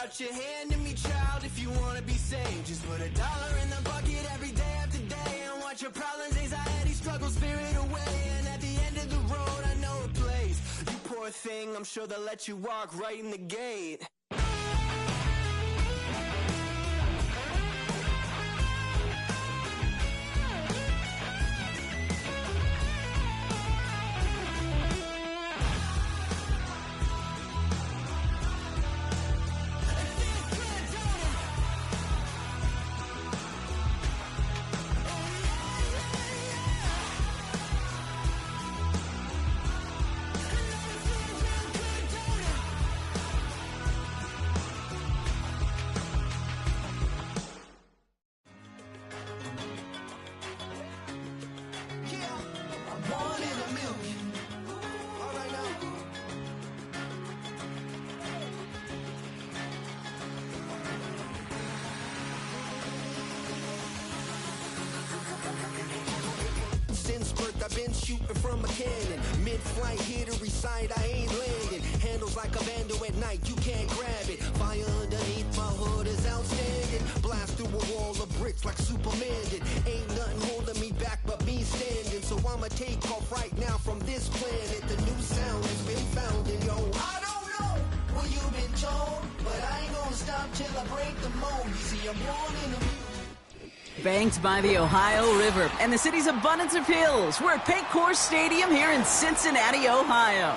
out your hand to me, child, if you wanna be saved. Just put $1 in the bucket every day after day and watch your problems, anxiety, struggle, spirit away. And at the end of the road, I know a place. You poor thing, I'm sure they'll let you walk right in the gate. I've been shooting from a cannon. Mid-flight, here to recite, I ain't landing. Handles like a vandal at night, you can't grab it. Fire underneath my hood is outstanding. Blast through a wall of bricks like Superman did. Ain't nothing holding me back but me standing. So I'ma take off right now from this planet. The new sound has been found and yo, I don't know what you've been told, but I ain't gonna stop till I break the mold. You see, I'm born in a Banked by the Ohio River and the city's abundance of hills. We're at Paycor Stadium here in Cincinnati, Ohio.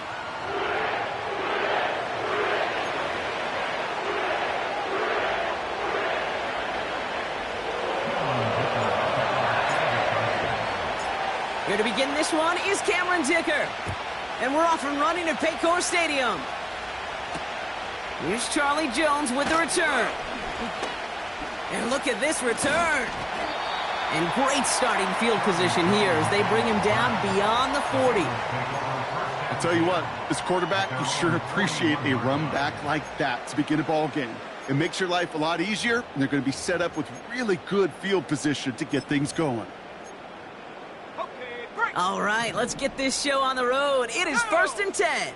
Here to begin this one is Cameron Dicker. And we're off and running at Paycor Stadium. Here's Charlie Jones with the return. And look at this return. And great starting field position here as they bring him down beyond the 40. I'll tell you what, this quarterback, you sure appreciate a run back like that to begin a ball game. It makes your life a lot easier, and they're going to be set up with really good field position to get things going. All right, let's get this show on the road. It is 1st and 10.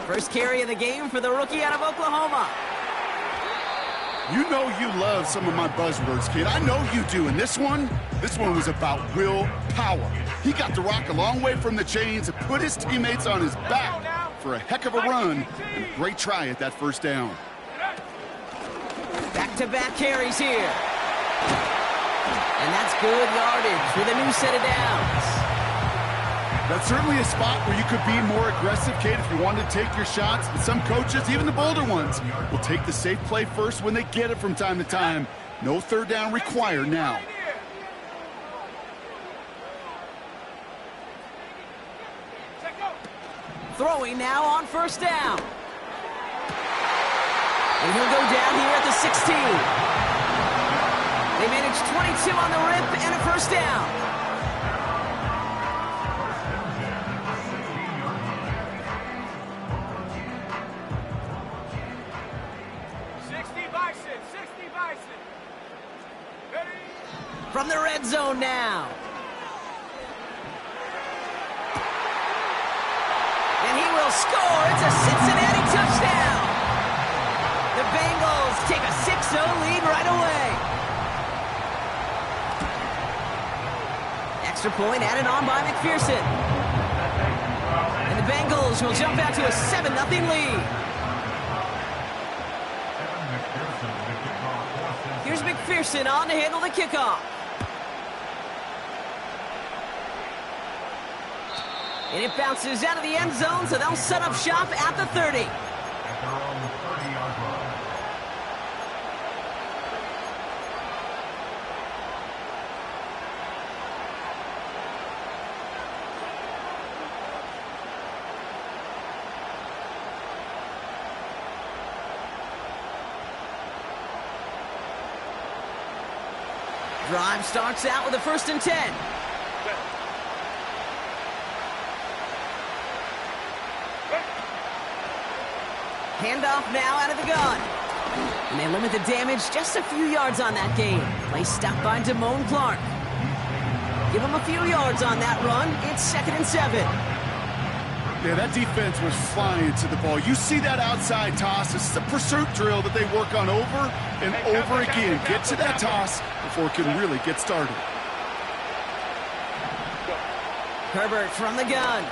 First carry of the game for the rookie out of Oklahoma. You know you love some of my buzzwords, kid. I know you do. And this one was about will power. He got the rock a long way from the chains and put his teammates on his back for a heck of a run and a great try at that first down. Back-to-back carries here. And that's good yardage with a new set of downs. That's certainly a spot where you could be more aggressive, kid, if you wanted to take your shots. But some coaches, even the bolder ones, will take the safe play first when they get it from time to time. No third down required now. Throwing now on first down. And he'll go down here at the 16. They managed 22 on the rip and a first down. From the red zone now. And he will score. It's a Cincinnati touchdown. The Bengals take a 6-0 lead right away. Extra point added on by McPherson. And the Bengals will jump out to a 7-0 lead. Here's McPherson on to handle the kickoff. And it bounces out of the end zone, so they'll set up shop at the 30. Drive starts out with a 1st and 10. Handoff now out of the gun. And they limit the damage just a few yards on that game. Play stopped by Damone Clark. Give him a few yards on that run. It's 2nd and 7. Yeah, that defense was flying to the ball. You see that outside toss. This is a pursuit drill that they work on over and over again. Get to that toss before it can really get started. Herbert from the gun.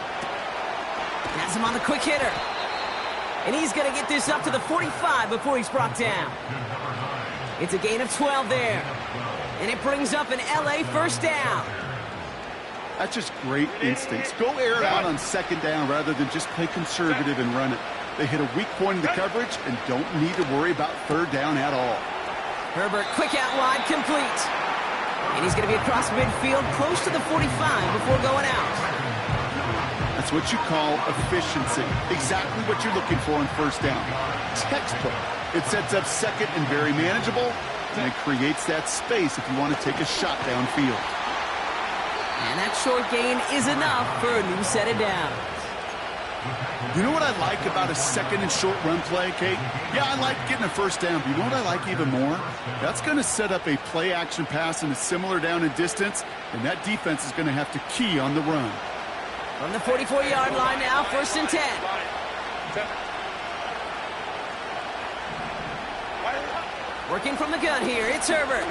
Has him on the quick hitter. And he's going to get this up to the 45 before he's brought down. It's a gain of 12 there. And it brings up an LA first down. That's just great instincts. Go air it out on 2nd down rather than just play conservative and run it. They hit a weak point in the coverage and don't need to worry about 3rd down at all. Herbert quick out wide, complete. And he's going to be across midfield close to the 45 before going out. That's what you call efficiency. Exactly what you're looking for on 1st down. Textbook. It sets up 2nd and very manageable, and it creates that space if you want to take a shot downfield. And that short gain is enough for a new set of downs. You know what I like about a 2nd and short run play, Kate? Yeah, I like getting a 1st down, but you know what I like even more? That's going to set up a play-action pass in a similar down and distance, and that defense is going to have to key on the run. From the 44-yard line now, 1st and 10. Working from the gun here, it's Herbert.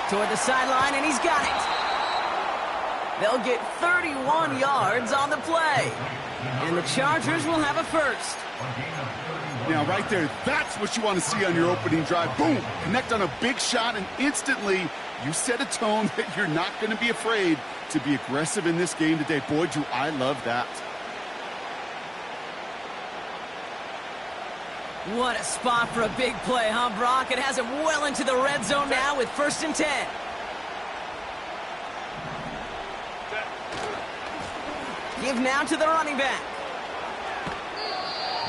Toward the sideline, and he's got it. They'll get 31 yards on the play. And the Chargers will have a first. Now, right there, that's what you want to see on your opening drive. Boom! Connect on a big shot, and instantly you set a tone that you're not going to be afraid to be aggressive in this game today. Boy, do I love that. What a spot for a big play, huh, Brock? It has him well into the red zone now with 1st and 10. Give now to the running back.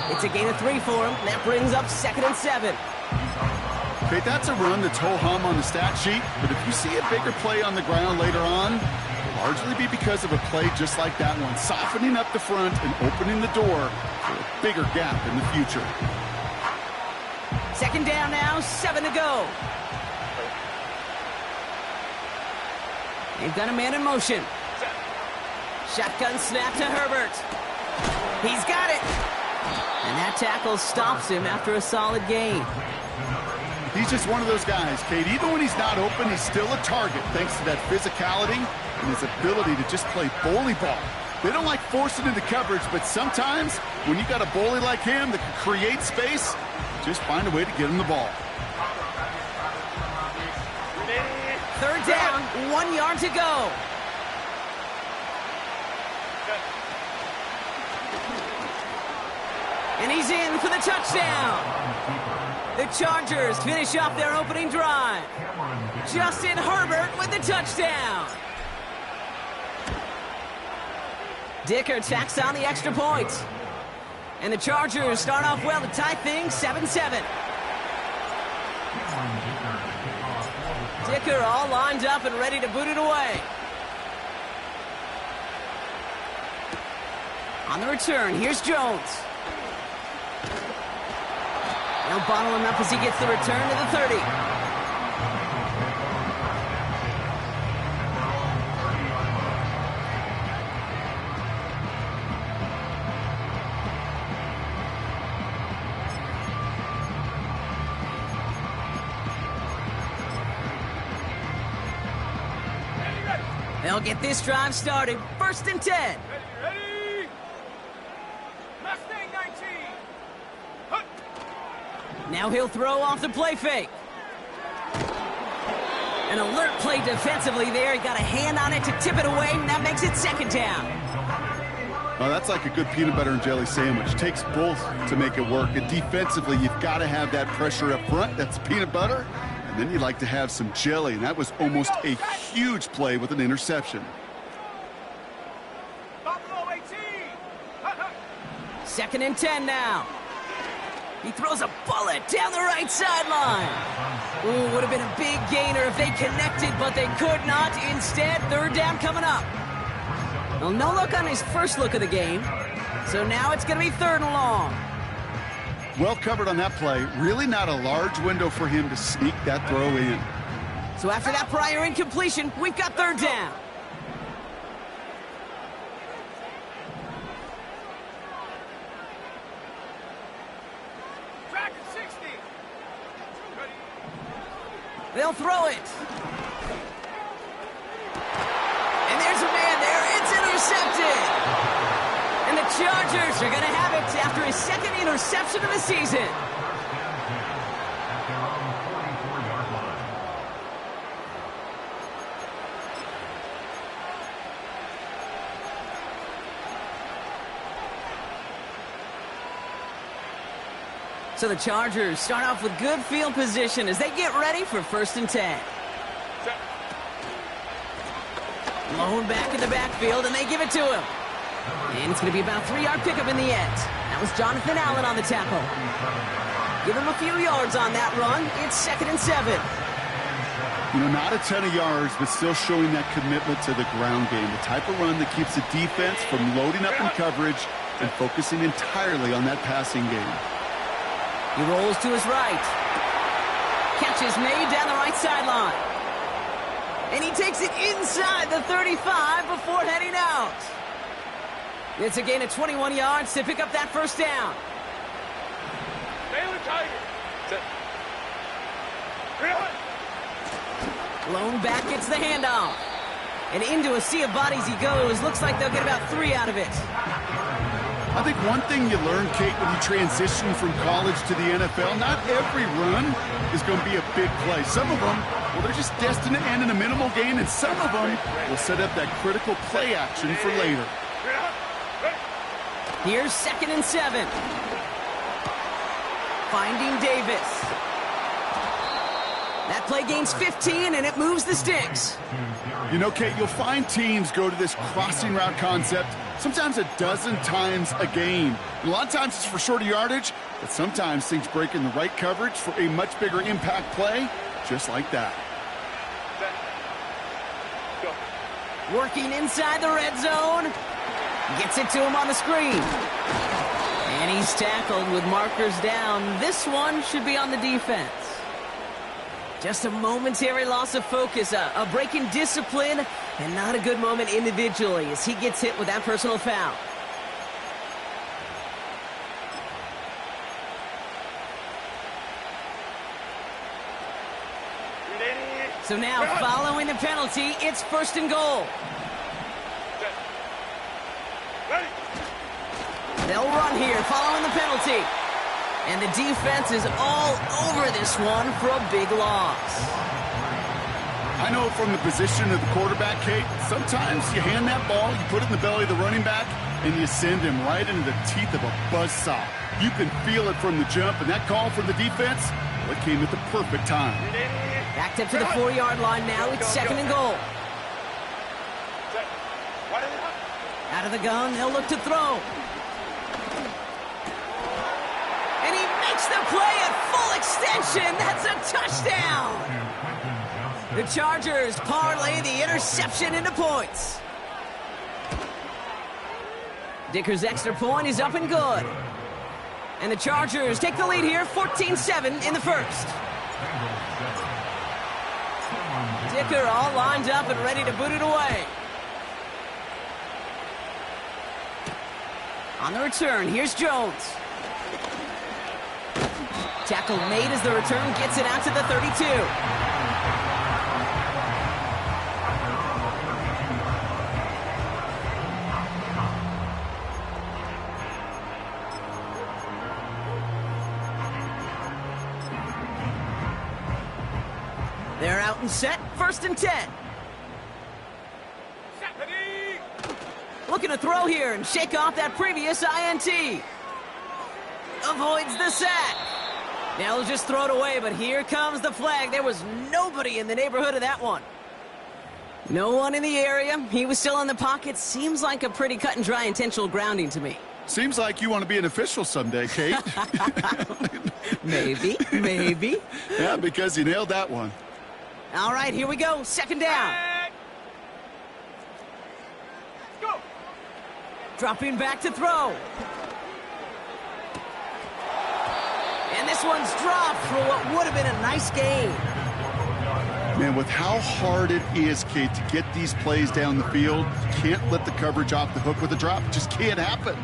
It's a gain of 3 for him. That brings up 2nd and 7. Okay, that's a run that's ho-hum on the stat sheet, but if you see a bigger play on the ground later on, it'll largely be because of a play just like that one, softening up the front and opening the door for a bigger gap in the future. 2nd down now, 7 to go. They've got a man in motion. Shotgun snap to Herbert. He's got it. And that tackle stops him after a solid gain. He's just one of those guys, Kate. Even when he's not open, he's still a target thanks to that physicality and his ability to just play bully ball. They don't like forcing into coverage, but sometimes when you got a bully like him that can create space, just find a way to get him the ball. 3rd down, 1 yard to go. And he's in for the touchdown. The Chargers finish off their opening drive. Justin Herbert with the touchdown. Dicker tacks on the extra point. And the Chargers start off well to tie things 7-7. Dicker all lined up and ready to boot it away. On the return, here's Jones. They'll bottle him up as he gets the return to the 30. They'll get this drive started. 1st and 10. Ready? Mustang 19. Now he'll throw off the play fake. An alert play defensively there. He got a hand on it to tip it away, and that makes it 2nd down. Well, that's like a good peanut butter and jelly sandwich. It takes both to make it work. And defensively, you've got to have that pressure up front. That's peanut butter. And then you like to have some jelly. And that was almost a huge play with an interception. Buffalo 18. 2nd and 10 now. He throws a bullet down the right sideline. Ooh, would have been a big gainer if they connected, but they could not. Instead, 3rd down coming up. Well, no look on his first look of the game. So now it's going to be 3rd and long. Well covered on that play. Really not a large window for him to sneak that throw in. So after that prior incompletion, we've got third down. Track at 60. Ready. They'll throw it. And there's a man there. It's intercepted. And the Chargers are going to have it after his second interception of the season. So the Chargers start off with good field position as they get ready for 1st and 10. Lone back in the backfield, and they give it to him. And it's going to be about a 3-yard pickup in the end. That was Jonathan Allen on the tackle. Give him a few yards on that run. It's 2nd and 7. You know, not a ton of yards, but still showing that commitment to the ground game. The type of run that keeps the defense from loading up in coverage and focusing entirely on that passing game. He rolls to his right. Catch is made down the right sideline. And he takes it inside the 35 before heading out. It's a gain of 21 yards to pick up that 1st down. Baylor Tiger. Set. Lone back gets the handoff. And into a sea of bodies he goes. Looks like they'll get about 3 out of it. I think one thing you learn, Kate, when you transition from college to the NFL, not every run is going to be a big play. Some of them, well, they're just destined to end in a minimal gain, and some of them will set up that critical play action for later. Here's 2nd and 7. Finding Davis. That play gains 15, and it moves the sticks. You know, Kate, you'll find teams go to this crossing route concept sometimes a dozen times a game. And a lot of times it's for shorter yardage, but sometimes things break in the right coverage for a much bigger impact play, just like that. Working inside the red zone. Gets it to him on the screen. And he's tackled with markers down. This one should be on the defense. Just a momentary loss of focus, a break in discipline, and not a good moment individually as he gets hit with that personal foul. So now, following the penalty, it's 1st and goal. They'll run here following the penalty. And the defense is all over this one for a big loss. I know from the position of the quarterback, Kate, sometimes you hand that ball, you put it in the belly of the running back, and you send him right into the teeth of a buzzsaw. You can feel it from the jump, and that call from the defense, well, it came at the perfect time. Backed up to the 4-yard line now. It's 2nd and goal. Out of the gun, they'll look to throw. And he makes the play at full extension. That's a touchdown. The Chargers parlay the interception into points. Dicker's extra point is up and good. And the Chargers take the lead here, 14-7 in the 1st. Dicker all lined up and ready to boot it away. On the return, here's Jones. Tackle made as the return gets it out to the 32. They're out and set, 1st and 10. Looking to throw here and shake off that previous INT. Avoids the sack. Now he'll just throw it away, but here comes the flag. There was nobody in the neighborhood of that one. No one in the area. He was still in the pocket. Seems like a pretty cut and dry intentional grounding to me. Seems like you want to be an official someday, Kate. Maybe, maybe. Yeah, because you nailed that one. All right, here we go. 2nd down. Go. Dropping back to throw. And this one's dropped for what would have been a nice gain. Man, with how hard it is, Kate, to get these plays down the field, you can't let the coverage off the hook with a drop. It just can't happen.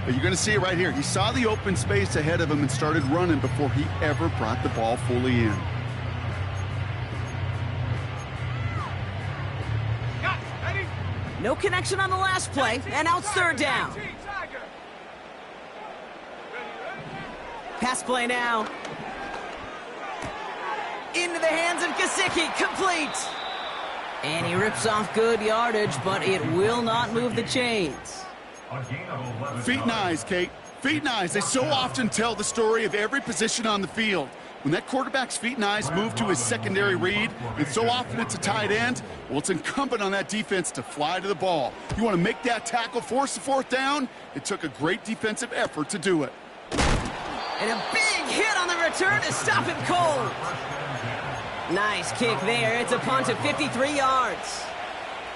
But you're going to see it right here. He saw the open space ahead of him and started running before he ever brought the ball fully in. No connection on the last play, and now it's third down. Pass play now. Into the hands of Gesicki, complete. And he rips off good yardage, but it will not move the chains. Feet and eyes, Kate. Feet and eyes. They so often tell the story of every position on the field. When that quarterback's feet and eyes move to his secondary read, and so often it's a tight end, well, it's incumbent on that defense to fly to the ball. You want to make that tackle, force the fourth down? It took a great defensive effort to do it. And a big hit on the return to stop him cold. Nice kick there. It's a punt of 53 yards.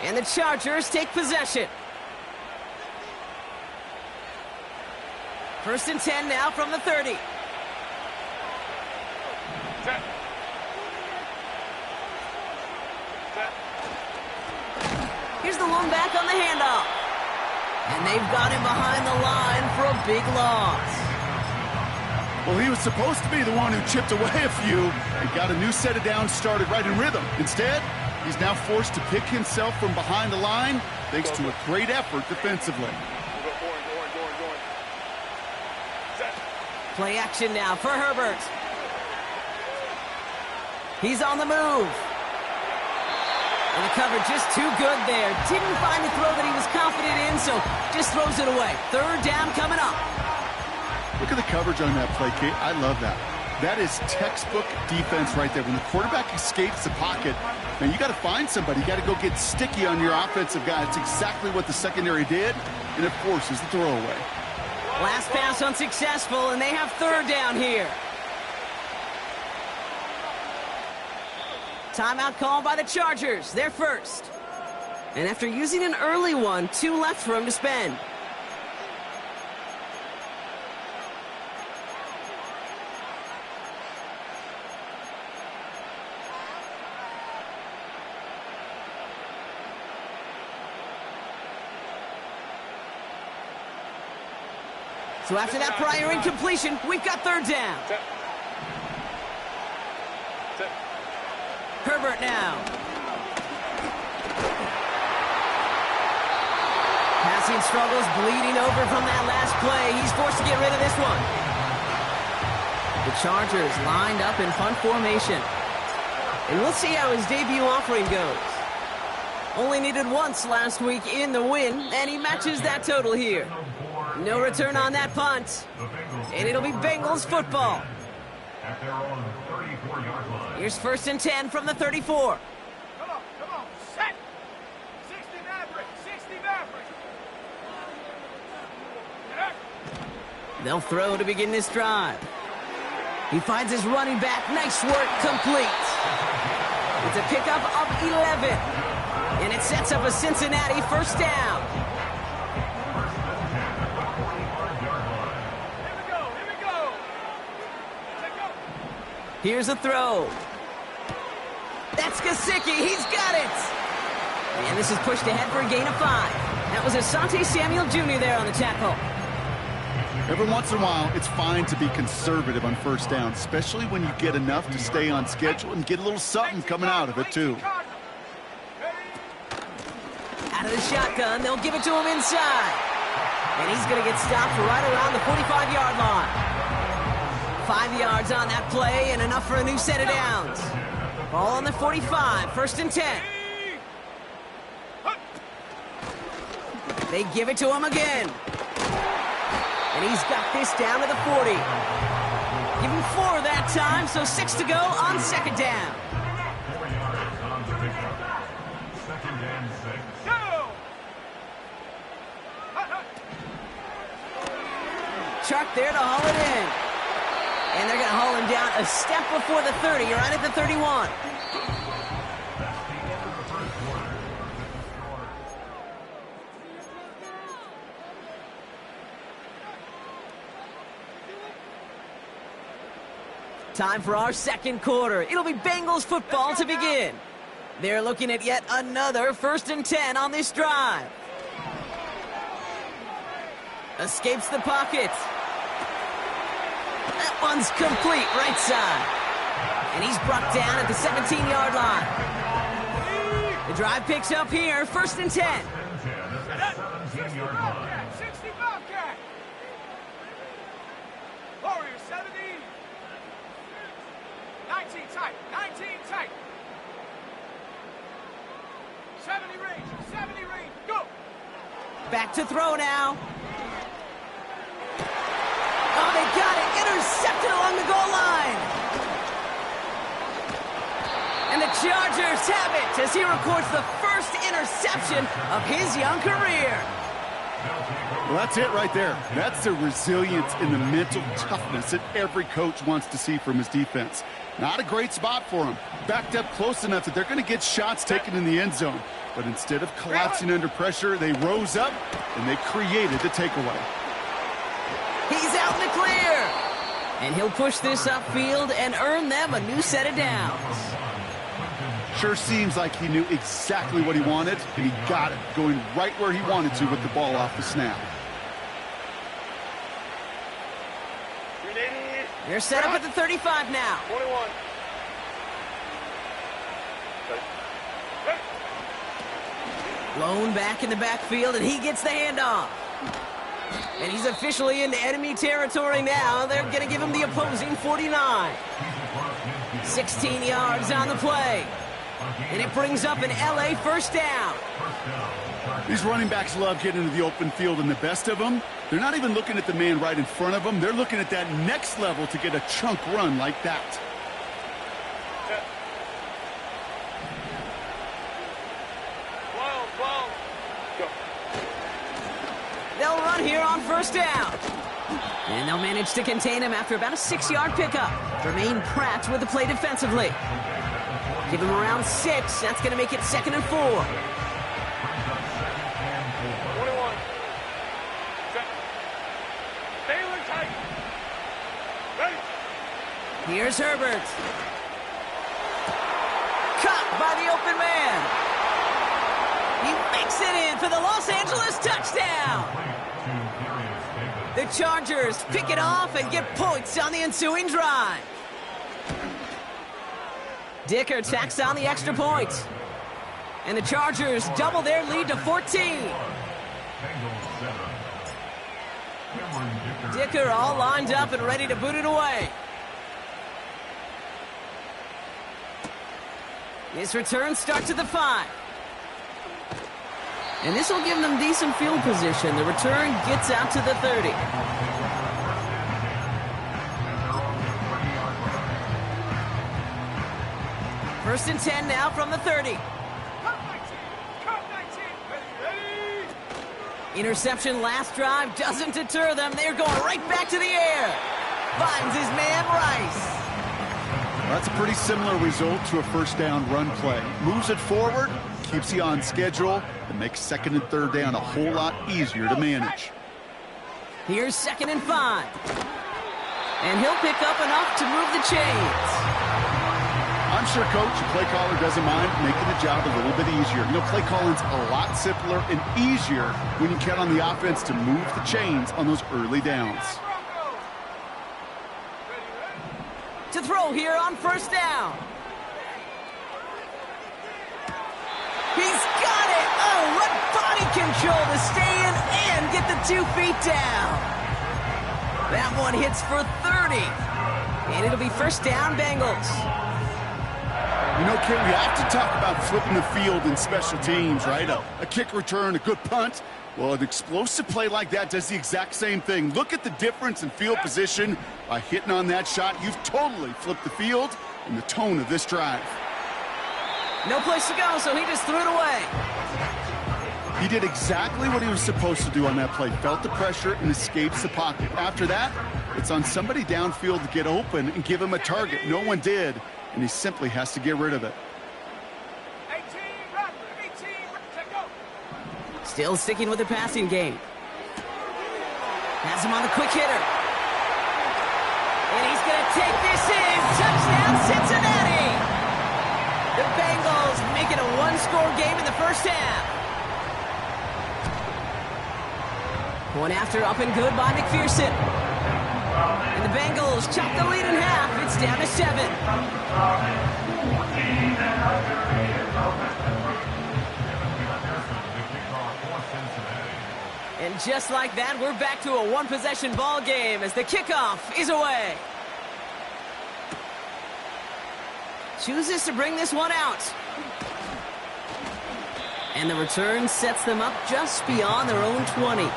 And the Chargers take possession. First and 10 now from the 30. Here's the lone back on the handoff. And they've got him behind the line for a big loss. Well, he was supposed to be the one who chipped away a few and got a new set of downs started right in rhythm. Instead, he's now forced to pick himself from behind the line thanks to a great effort defensively. Play action now for Herbert. He's on the move. And the cover just too good there. Didn't find the throw that he was confident in, so just throws it away. Third down coming up. Look at the coverage on that play, Kate. I love that. That is textbook defense right there. When the quarterback escapes the pocket, man, you got to find somebody. You got to go get sticky on your offensive guy. It's exactly what the secondary did, and of course, is the throwaway. Last pass unsuccessful, and they have third down here. Timeout called by the Chargers. They're first. And after using an early one, 2 left for him to spend. So after that prior incompletion, we've got third down. Herbert now. Passing struggles, bleeding over from that last play. He's forced to get rid of this one. The Chargers lined up in punt formation. And we'll see how his debut offering goes. Only needed once last week in the win, and he matches that total here. No return on that punt. And it'll be Bengals football. At their own 34-yard line. Here's first and 10 from the 34. Come on, set! 60 Maverick, 60 Maverick! They'll throw to begin this drive. He finds his running back. Nice work, complete. It's a pickup of 11. And it sets up a Cincinnati first down. Here's a throw. That's Gesicki. He's got it. And this is pushed ahead for a gain of 5. That was Asante Samuel Jr. there on the tackle. Every once in a while, it's fine to be conservative on first down, especially when you get enough to stay on schedule and get a little something coming out of it, too. Out of the shotgun, they'll give it to him inside. And he's going to get stopped right around the 45-yard line. 5 yards on that play and enough for a new set of downs. Ball on the 45, first and 10. They give it to him again. And he's got this down to the 40. Give him 4 that time, so 6 to go on second down. 4 yards on the pickup. Second and 6. Go! Chark there to haul it in. And they're going to haul him down a step before the 30. You're right at the 31. Time for our second quarter. It'll be Bengals football to begin. They're looking at yet another 1st and 10 on this drive. Escapes the pocket. That one's complete, right side. And he's brought down at the 17-yard line. The drive picks up here, 1st and 10. 60 Bobcat. Warriors 70. 19 tight. 19 tight. 70 range. 70 range. Go. Back to throw now. Oh, they got it. Intercepted along the goal line. And the Chargers have it as he records the first interception of his young career. Well, that's it right there. That's the resilience and the mental toughness that every coach wants to see from his defense. Not a great spot for him. Backed up close enough that they're going to get shots taken in the end zone. But instead of collapsing under pressure, they rose up and they created the takeaway. He's out in the clear. And he'll push this upfield and earn them a new set of downs. Sure seems like he knew exactly what he wanted, and he got it, going right where he wanted to with the ball off the snap. They're set up at the 35 now. 21. Blown back in the backfield, and he gets the handoff. And he's officially into enemy territory now. They're going to give him the opposing 49. 16 yards on the play. And it brings up an LA first down. These running backs love getting into the open field, and the best of them, they're not even looking at the man right in front of them. They're looking at that next level to get a chunk run like that. They'll run here on first down. And they'll manage to contain him after about a 6-yard pickup. Jermaine Pratt with the play defensively. Give him around 6. That's going to make it 2nd and 4. 21. Taylor tight. Ready. Here's Herbert. Caught by the open man. He makes it in for the Los Angeles touchdown. The Chargers pick it off and get points on the ensuing drive. Dicker tacks on the extra point. And the Chargers double their lead to 14. Dicker all lined up and ready to boot it away. His return starts at the 5. And this will give them decent field position. The return gets out to the 30. First and 10 now from the 30. Interception last drive doesn't deter them. They're going right back to the air. Finds his man Rice. That's a pretty similar result to a first down run play. Moves it forward, keeps you on schedule, and makes 2nd and 3rd down a whole lot easier to manage. Here's 2nd and 5. And he'll pick up enough to move the chains. I'm sure coach, the play caller doesn't mind making the job a little bit easier. You know, play calling's a lot simpler and easier when you count on the offense to move the chains on those early downs. To throw here on first down. He's got it! Oh, what body control to stay in and get the 2 feet down. That one hits for 30. And it'll be first down, Bengals. You know, Ken, we have to talk about flipping the field in special teams, right? A kick return, a good punt. Well, an explosive play like that does the exact same thing. Look at the difference in field position. By hitting on that shot, you've totally flipped the field and the tone of this drive. No place to go, so he just threw it away. He did exactly what he was supposed to do on that play. Felt the pressure and escapes the pocket. After that, it's on somebody downfield to get open and give him a target. No one did, and he simply has to get rid of it. 18, go. Still sticking with the passing game. Has him on the quick hitter. And he's going to take this in. Touchdown, Cincinnati! The Bengals make it a one-score game in the first half. One after up and good by McPherson. And the Bengals chop the lead in half. It's down to 7. And just like that, we're back to a one-possession ball game as the kickoff is away. Chooses to bring this one out. And the return sets them up just beyond their own 20.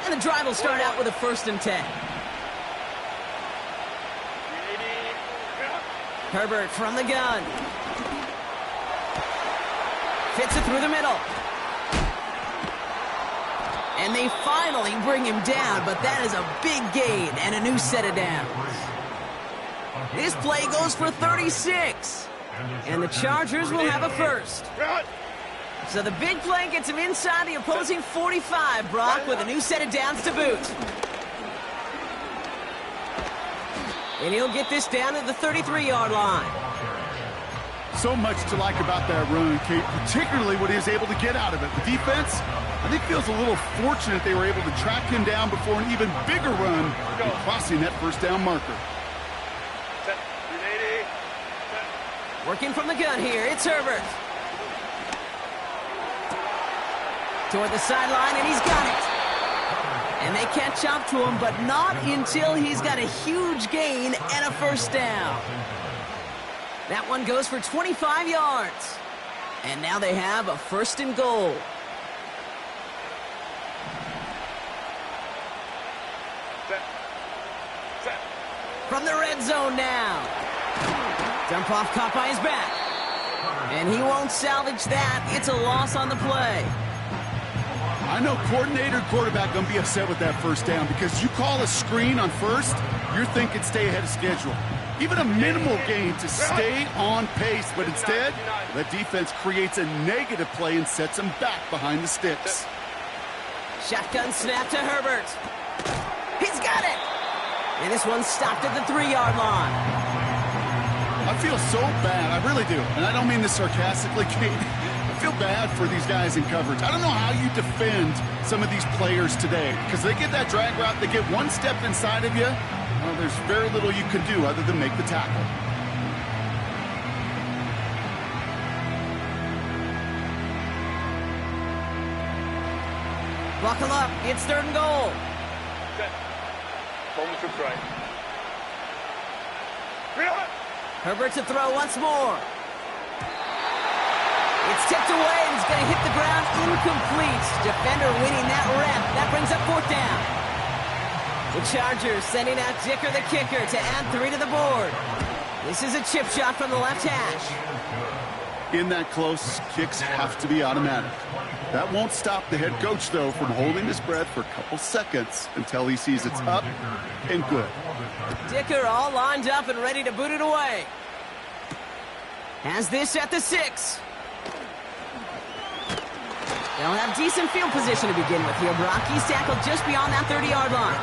And the drive will start out with a 1st and 10. Herbert from the gun. Fits it through the middle. And they finally bring him down, but that is a big gain and a new set of downs. This play goes for 36. And the Chargers will have a 1st. So the big play gets him inside the opposing 45, Brock, with a new set of downs to boot. And he'll get this down to the 33-yard line. So much to like about that run, Kate, particularly what he was able to get out of it. The defense, I think, feels a little fortunate they were able to track him down before an even bigger run and crossing that first down marker. Working from the gun here, it's Herbert. Toward the sideline, and he's got it. And they catch up to him, but not until he's got a huge gain and a 1st down. That one goes for 25 yards. And now they have a 1st and goal. From the red zone now. Dump off caught by his back. And he won't salvage that. It's a loss on the play. I know coordinator and quarterback going to be upset with that 1st down because you call a screen on 1st, you're thinking stay ahead of schedule. Even a minimal gain to stay on pace, but instead, the defense creates a negative play and sets them back behind the sticks. Shotgun snap to Herbert. He's got it! And this one's stopped at the 3-yard line. I feel so bad, I really do. And I don't mean this sarcastically, Kate. I feel bad for these guys in coverage. I don't know how you defend some of these players today because they get that drag route, they get one step inside of you. Well, there's very little you can do other than make the tackle. Buckle up. It's 3rd and goal. Moment to try. Herbert to throw once more. It's tipped away, and he's going to hit the ground incomplete. Defender winning that rep. That brings up 4th down. The Chargers sending out Dicker the kicker to add 3 to the board. This is a chip shot from the left hash. In that close, kicks have to be automatic. That won't stop the head coach, though, from holding his breath for a couple seconds until he sees it's up and good. Dicker all lined up and ready to boot it away. Has this at the 6. They'll have decent field position to begin with here. Brock, he's tackled just beyond that 30-yard line.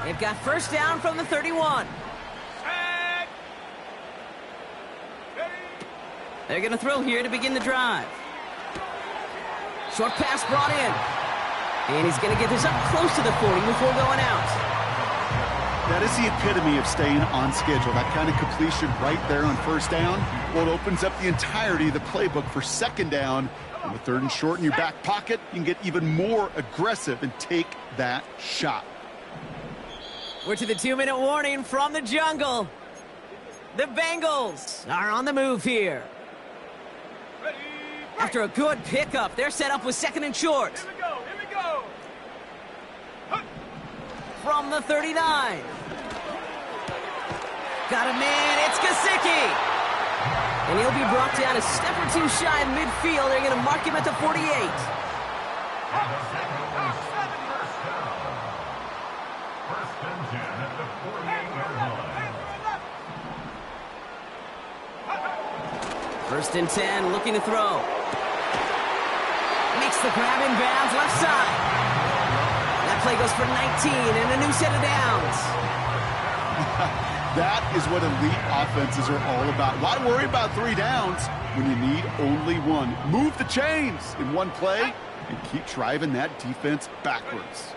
They've got 1st down from the 31. They're going to throw here to begin the drive. Short pass brought in. And he's going to get this up close to the 40 before going out. That is the epitome of staying on schedule. That kind of completion right there on 1st down. Well, it opens up the entirety of the playbook for 2nd down. And with 3rd and short in your back pocket, you can get even more aggressive and take that shot. We're to the 2-minute warning from the jungle. The Bengals are on the move here. After a good pickup, they're set up with 2nd and short. Here we go, here we go. From the 39. Got him in, it's Gesicki. And he'll be brought down a step or 2 shy of midfield. They're going to mark him at the 48. 10 at the 48-yard line. First and 10, looking to throw. Makes the grab in bounds, left side. That play goes for 19 and a new set of downs. That is what elite offenses are all about. Why worry about 3 downs when you need only one? Move the chains in one play and keep driving that defense backwards.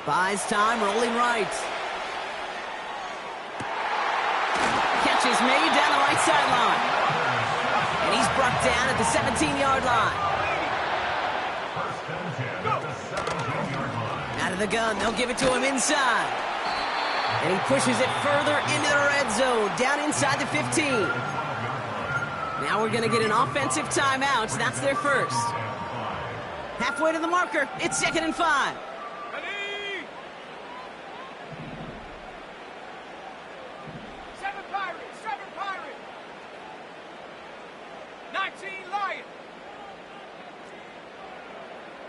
Buys time, rolling right. Catch is made down the right sideline. And he's brought down at the 17-yard line. First and 10 at the 17-yard line. Out of the gun, they'll give it to him inside. And he pushes it further into the red zone, down inside the 15. Now we're going to get an offensive timeout. That's their first. Halfway to the marker, it's 2nd and 5. Ready? 7 Pirates, 7 Pirates. 19 Lion.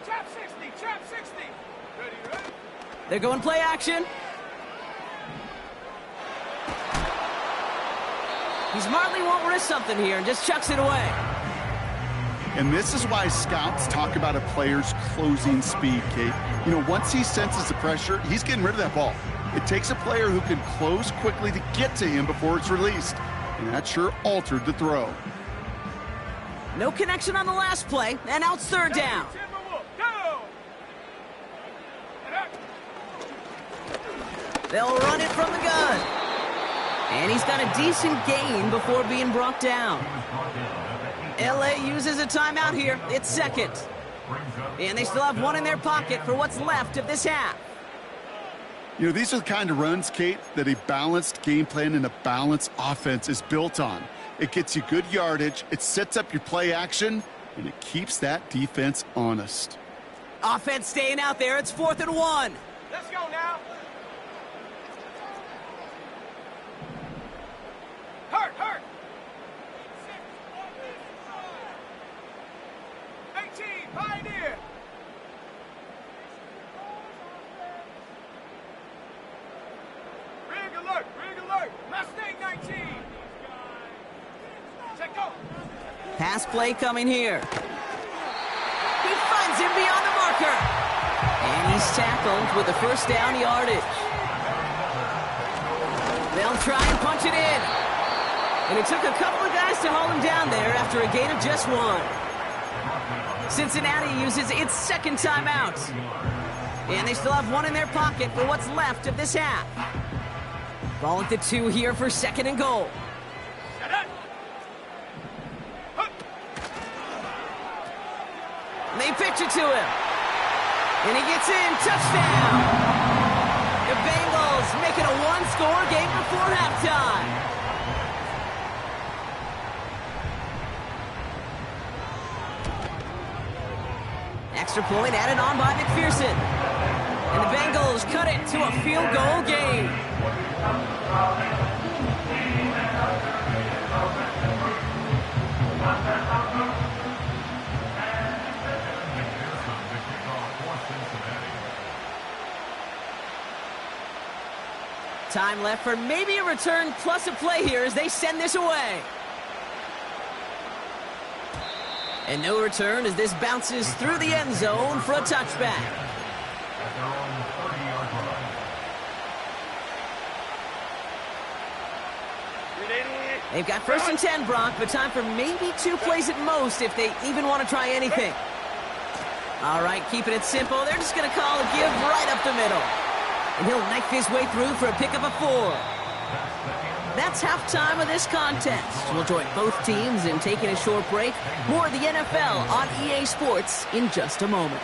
Trap 60, trap 60. Ready? They're going play action. He smartly won't risk something here and just chucks it away. And this is why scouts talk about a player's closing speed, Kate. You know, once he senses the pressure, he's getting rid of that ball. It takes a player who can close quickly to get to him before it's released. And that sure altered the throw. No connection on the last play, and out 3rd down. Go! They'll run it from the gun. And he's got a decent gain before being brought down. LA uses a timeout here. It's 2nd. And they still have one in their pocket for what's left of this half. You know, these are the kind of runs, Kate, that a balanced game plan and a balanced offense is built on. It gets you good yardage, it sets up your play action, and it keeps that defense honest. Offense staying out there. It's 4th and 1. Let's go now. Hurt. 18, Pioneer. Rig alert. Mustang 19. Check go. Pass play coming here. He finds him beyond the marker. And he's tackled with the first down yardage. They'll try and punch it in. And it took a couple of guys to hold him down there after a gain of just 1. Cincinnati uses its 2nd timeout. And they still have one in their pocket for what's left of this half. Ball at the 2 here for 2nd and goal. They pitch it to him. And he gets in. Touchdown. The Bengals make it a 1-score game before halftime. Extra point added on by McPherson. And the Bengals cut it to a field goal game. Time left for maybe a return plus a play here as they send this away. And no return as this bounces through the end zone for a touchback. At their own 30-yard line. They've got 1st and 10, Brock, but time for maybe 2 plays at most if they even want to try anything. All right, keeping it simple. They're just going to call a give right up the middle. And he'll knife his way through for a pickup of 4. That's halftime of this contest. We'll join both teams in taking a short break. More of the NFL on EA Sports in just a moment.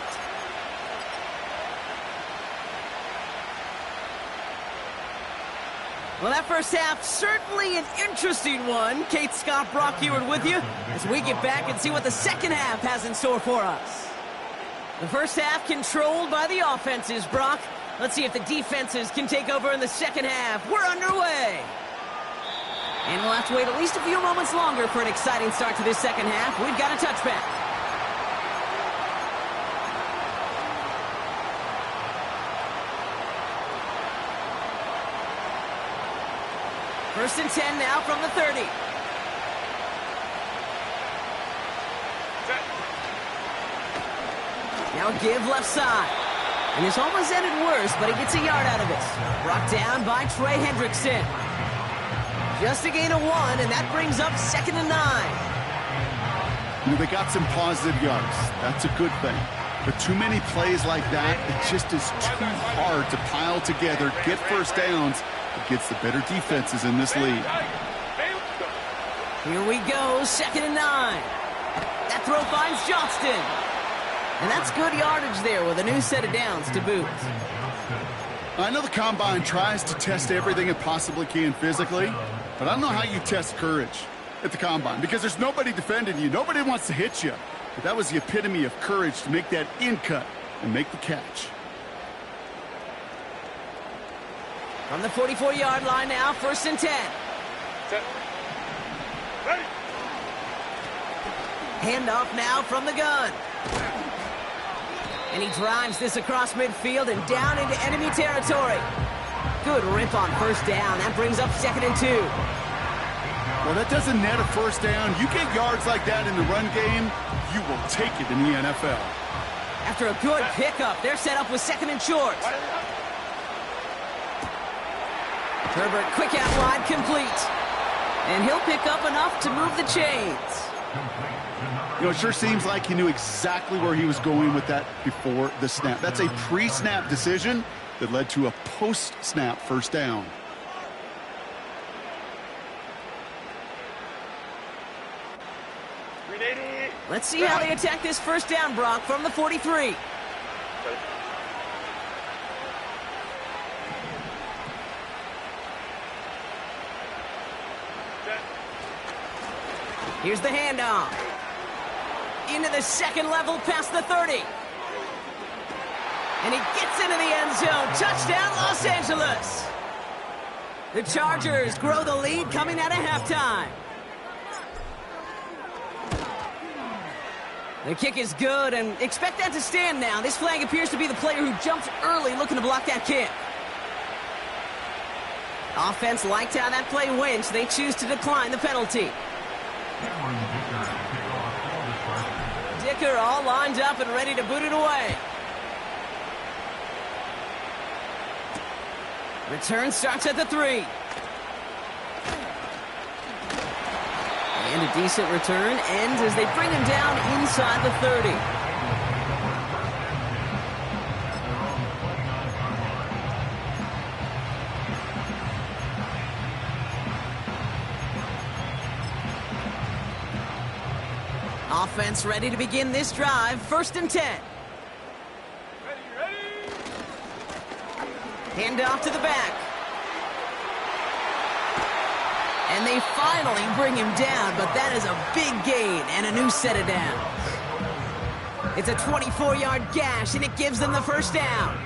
Well, that first half, certainly an interesting one. Kate, Scott, Brock Ewart with you as we get back and see what the second half has in store for us. The first half controlled by the offenses, Brock. Let's see if the defenses can take over in the second half. We're underway. And we'll have to wait at least a few moments longer for an exciting start to this second half. We've got a touchback. First and 10 now from the 30. Set. Now a give left side. And this almost ended worse, but he gets a yard out of it. Brought down by Trey Hendrickson. Just a gain of 1, and that brings up 2nd and 9. You know, they got some positive yards. That's a good thing. But too many plays like that, it just is too hard to pile together, get first downs against the better defenses in this league. Here we go, 2nd and 9. That throw finds Johnston. And that's good yardage there with a new set of downs to boot. I know the Combine tries to test everything it possibly can physically, but I don't know how you test courage at the Combine because there's nobody defending you. Nobody wants to hit you. But that was the epitome of courage to make that in cut and make the catch. From the 44-yard line now, 1st and 10. Set. Ready. Handoff now from the gun. And he drives this across midfield and down into enemy territory. Good rip on first down. That brings up 2nd and 2. Well, that doesn't net a first down. You get yards like that in the run game, you will take it in the NFL. After a good pickup, they're set up with 2nd and short. Herbert quick out wide, complete. And he'll pick up enough to move the chains. You know, it sure seems like he knew exactly where he was going with that before the snap. That's a pre-snap decision that led to a post-snap first down. Let's see how they attack this first down, Brock, from the 43. Here's the handoff. Into the second level past the 30. And he gets into the end zone. Touchdown, Los Angeles. The Chargers grow the lead coming out of halftime. The kick is good, and expect that to stand now. This flag appears to be the player who jumped early looking to block that kick. Offense liked how that play went, so they choose to decline the penalty. Dicker all lined up and ready to boot it away. Return starts at the 3. And a decent return ends as they bring him down inside the 30. Offense ready to begin this drive. 1st and 10. Ready. Hand off to the back. And they finally bring him down, but that is a big gain and a new set of downs. It's a 24-yard gash, and it gives them the first down.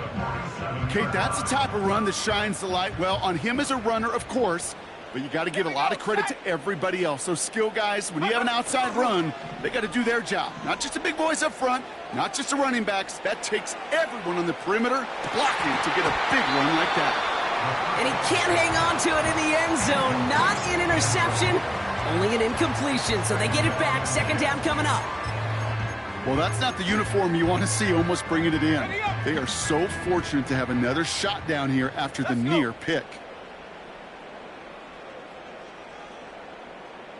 Okay, that's the type of run that shines the light well on him as a runner, of course, but you got to give a lot of credit to everybody else. Those skill guys, when you have an outside run, they got to do their job. Not just the big boys up front, not just the running backs. That takes everyone on the perimeter blocking to get a big run like that. And he can't hang on to it in the end zone. Not an interception, only an incompletion. So they get it back. 2nd down coming up. Well, that's not the uniform you want to see almost bringing it in. They are so fortunate to have another shot down here after the near pick.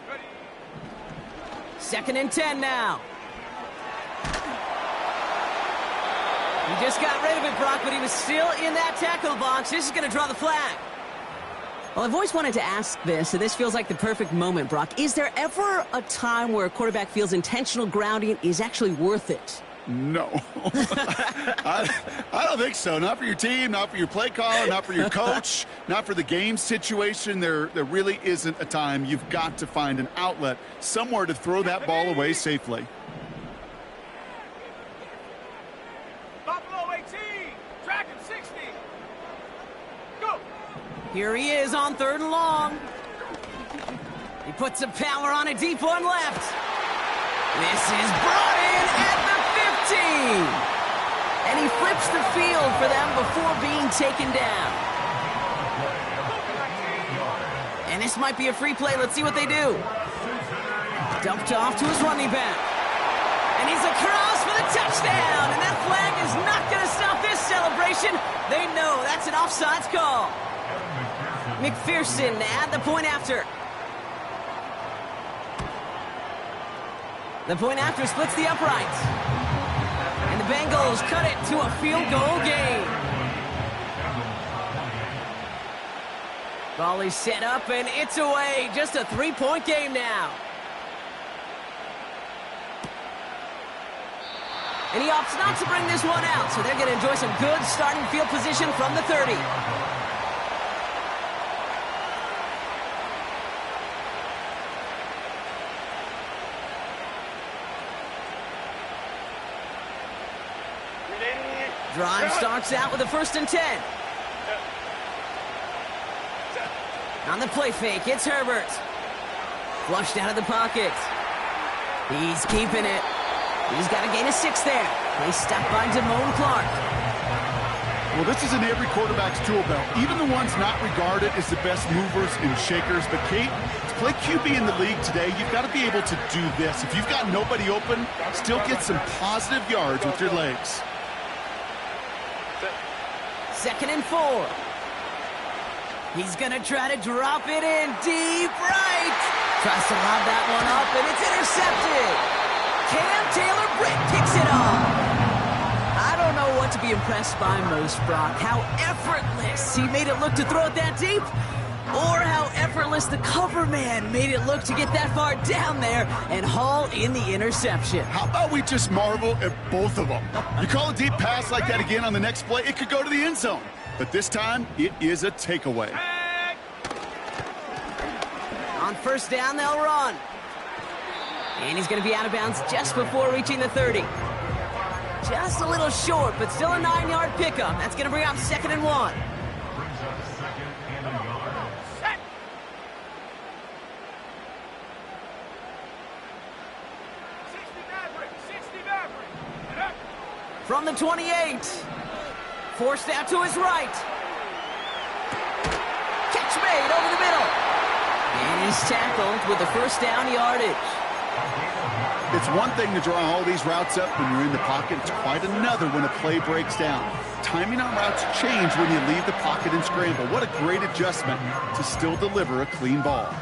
Ready. 2nd and 10 now. He just got rid of it, Brock, but he was still in that tackle box. This is going to draw the flag. Well, I've always wanted to ask this, and this feels like the perfect moment, Brock. Is there ever a time where a quarterback feels intentional grounding is actually worth it? No. I don't think so. Not for your team, not for your play caller, not for your coach, not for the game situation. There really isn't a time. You've got to find an outlet, somewhere to throw that ball away safely. Buffalo 18. Tracking 60. Go. Here he is on 3rd and long. He puts some power on it, deep one left. This is brought in at the 15. And he flips the field for them before being taken down. And this might be a free play. Let's see what they do. Dumped off to his running back. And he's across for the touchdown. And that flag is not going to stop this celebration. They know that's an offsides call. McPherson to add the point after. The point after splits the uprights. And the Bengals cut it to a field goal game. Ball is set up and it's away. Just a 3-point game now. And he opts not to bring this one out, so they're going to enjoy some good starting field position from the 30. Drive starts out with a 1st and 10. On the play fake, it's Herbert. Flushed out of the pocket. He's keeping it. He's got to gain a 6 there. They stop by Damone Clark. Well, this is in every quarterback's tool belt, even the ones not regarded as the best movers and shakers. But, Kate, to play QB in the league today, you've got to be able to do this. If you've got nobody open, still get some positive yards with your legs. 2nd and 4. He's going to try to drop it in deep right. Tries to lob that one up, and it's intercepted. Cam Taylor-Britt picks it off. I don't know what to be impressed by most, Brock. How effortless he made it look to throw it that deep, or how effortless the cover man made it look to get that far down there and haul in the interception. How about we just marvel at both of them? You call a deep pass like that again on the next play, it could go to the end zone. But this time, it is a takeaway. On 1st down, they'll run. And he's going to be out of bounds just before reaching the 30. Just a little short, but still a 9-yard pickup. That's going to bring up 2nd and 1. Brings up 2nd and a yard. Set. 60 Maverick. And up. From the 28. Forced out to his right. Catch made over the middle. And he's tackled with the 1st down yardage. It's one thing to draw all these routes up when you're in the pocket. It's quite another when a play breaks down. Timing on routes change when you leave the pocket and scramble. What a great adjustment to still deliver a clean ball.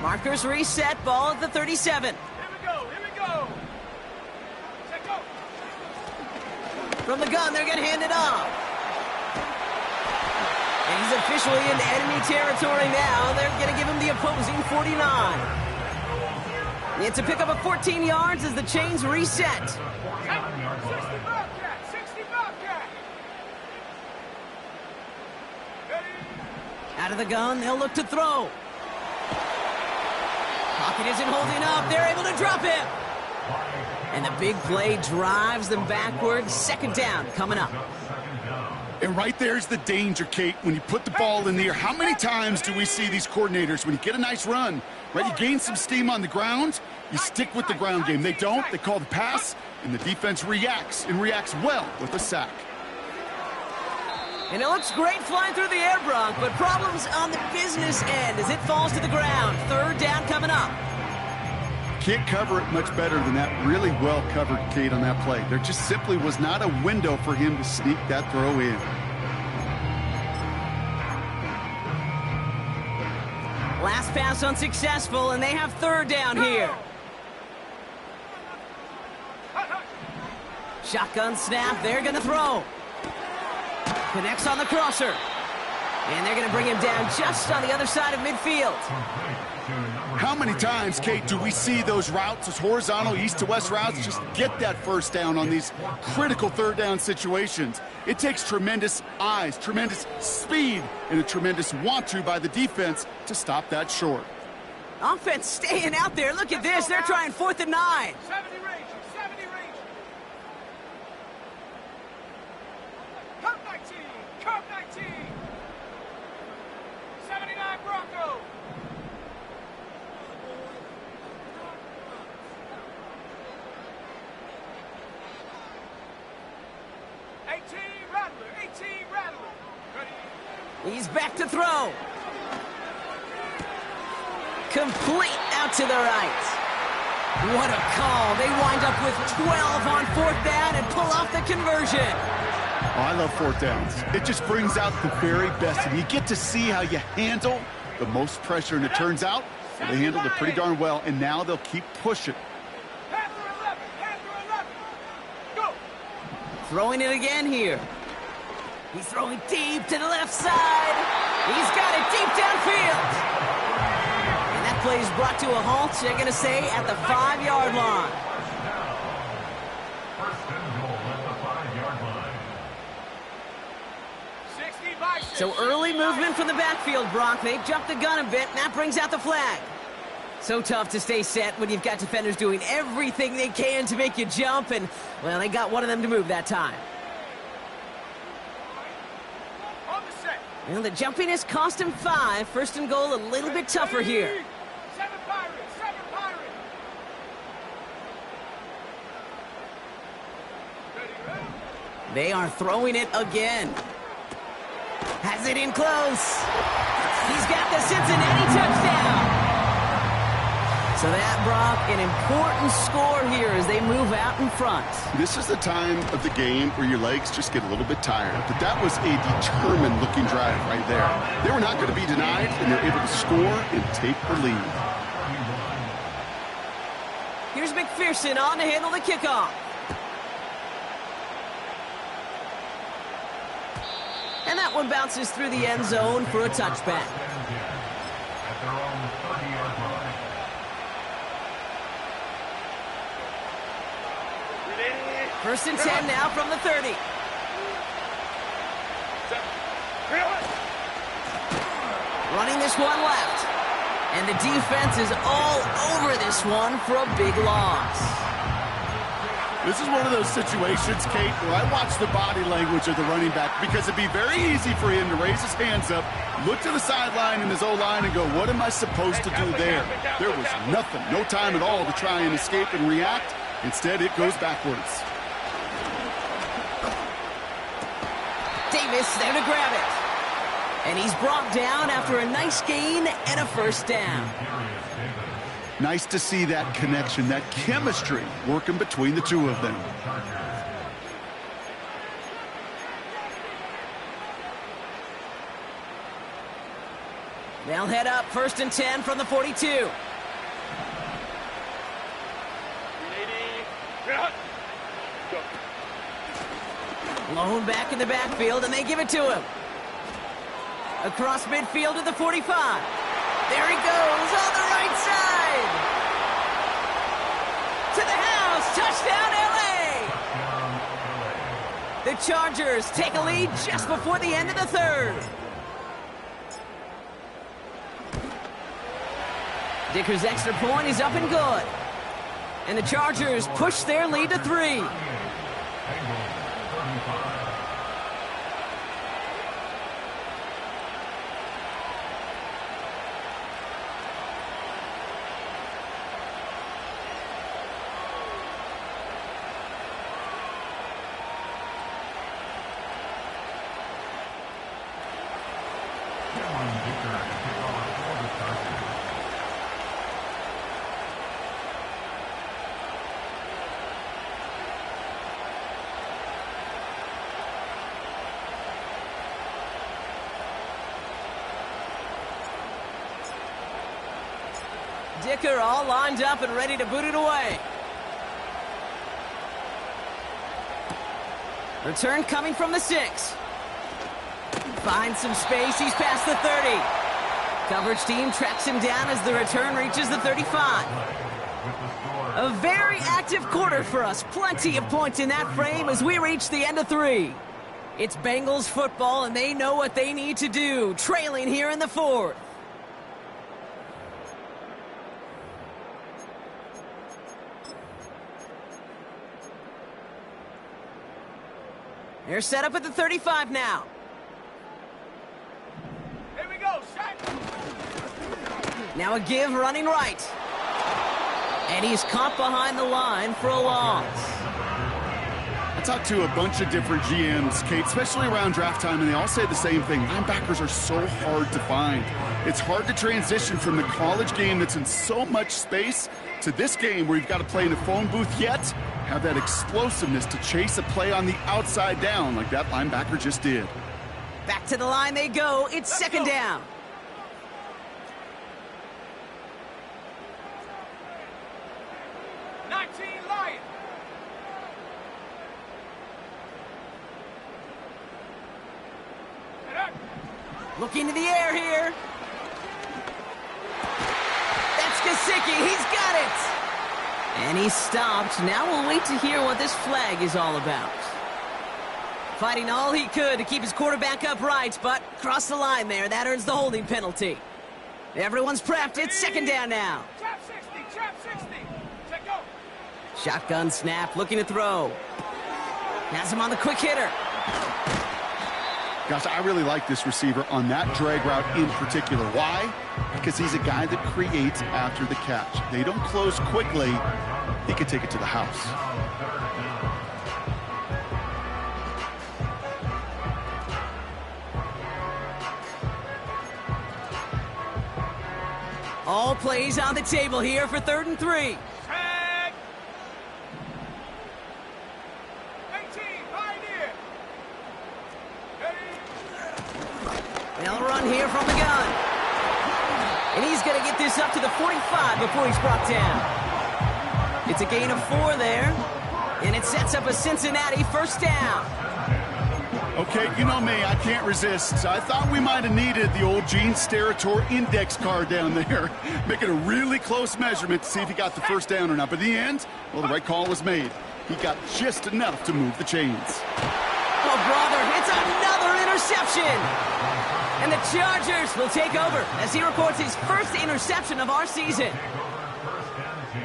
Markers reset, ball at the 37. Here we go. Set, go. From the gun, they're going to hand it off. And he's officially into enemy territory now. They're going to give him the opposing 49. It's a pickup of 14 yards as the chains reset. 60 Bobcat. Ready. Out of the gun, they'll look to throw. Pocket isn't holding up. They're able to drop him. And the big play drives them backwards. 2nd down coming up. And right there's the danger, Kate, when you put the ball in the air. How many times do we see these coordinators, when you get a nice run, right, you gain some steam on the ground, you stick with the ground game. They don't, they call the pass, and the defense reacts, and reacts well with a sack. And it looks great flying through the air, Brock, but problems on the business end as it falls to the ground. 3rd down coming up. Can't cover it much better than that. Really well covered, Kate, on that play. There just simply was not a window for him to sneak that throw in. Last pass unsuccessful, and they have 3rd down here. Shotgun snap, they're going to throw. Connects on the crosser. And they're going to bring him down just on the other side of midfield. How many times, Kate, do we see those routes, those horizontal east-to-west routes, just get that 1st down on these critical 3rd down situations? It takes tremendous eyes, tremendous speed, and a tremendous want-to by the defense to stop that short. Offense staying out there. Look at this. They're trying 4th and 9. 70 range. Cup 19. 79 Bronco. 18 Rattler. Ready. He's back to throw. Complete out to the right. What a call. They wind up with 12 on 4th down and pull off the conversion. Oh, I love 4th downs. It just brings out the very best, and you get to see how you handle the most pressure, and it turns out they handled it pretty darn well, and now they'll keep pushing. Pass to 11. Go. Throwing it again here. He's throwing deep to the left side. He's got it deep downfield. And that play is brought to a halt, they're going to say, at the 5-yard line. First and goal at the 5-yard line. 60-by-60. So early movement from the backfield, Brock. They've jumped the gun a bit, and that brings out the flag. So tough to stay set when you've got defenders doing everything they can to make you jump, and, well, they got one of them to move that time. On the set. Well, the jumpiness cost him 5. First and goal a little bit tougher here. 7 Pirates. Ready. They are throwing it again. Has it in close. He's got the Cincinnati touchdown. So that, Brock, an important score here as they move out in front. This is the time of the game where your legs just get a little bit tired. But that was a determined-looking drive right there. They were not going to be denied, and they're able to score and take the lead. Here's McPherson on to handle the kickoff. And that one bounces through the end zone for a touchback. At their own 30-yard line. First and 10 now from the 30. Running this one left. And the defense is all over this one for a big loss. This is one of those situations, Kate, where I watch the body language of the running back because it'd be very easy for him to raise his hands up, look to the sideline in his O-line and go, what am I supposed to do there? There was nothing, no time at all to try and escape and react. Instead, it goes backwards. Davis there to grab it. And he's brought down after a nice gain and a first down. Nice to see that connection, that chemistry working between the two of them. They'll head up first and 10 from the 42. Lone back in the backfield, and they give it to him. Across midfield to the 45. There he goes on the right side. To the house. Touchdown, LA. The Chargers take a lead just before the end of the third. Dicker's extra point is up and good. And the Chargers push their lead to 3. Dicker all lined up and ready to boot it away. Return coming from the 6. Finds some space. He's past the 30. Coverage team tracks him down as the return reaches the 35. A very active quarter for us. Plenty of points in that frame as we reach the end of 3. It's Bengals football, and they know what they need to do, trailing here in the 4th. They're set up at the 35 now. Here we go, set. Now a give running right. And he's caught behind the line for a loss. A talked to a bunch of different GMs, Kate, especially around draft time, and they all say the same thing. Linebackers are so hard to find. It's hard to transition from the college game that's in so much space to this game where you've got to play in a phone booth, yet have that explosiveness to chase a play on the outside down like that linebacker just did. Back to the line they go. It's second down. Looking to the air here. That's Gesicki. He's got it. And he stopped. Now we'll wait to hear what this flag is all about. Fighting all he could to keep his quarterback upright, but crossed the line there. That earns the holding penalty. Everyone's prepped. It's second down now. Trap 60, trap 60. Check go. Shotgun snap, looking to throw. Has him on the quick hitter. Gosh, I really like this receiver on that drag route in particular. Why? Because he's a guy that creates after the catch. They don't close quickly. He could take it to the house. All plays on the table here for 3rd and 3. Tag. 18, Pioneer. They'll run here from the gun. And he's going to get this up to the 45 before he's brought down. It's a gain of 4 there. And it sets up a Cincinnati first down. Okay, you know me, I can't resist. I thought we might have needed the old Gene Steratore index card down there, making a really close measurement to see if he got the first down or not. But in the end, well, the right call was made. He got just enough to move the chains. Oh, brother, it's another interception. And the Chargers will take over as he records his first interception of our season. First and 10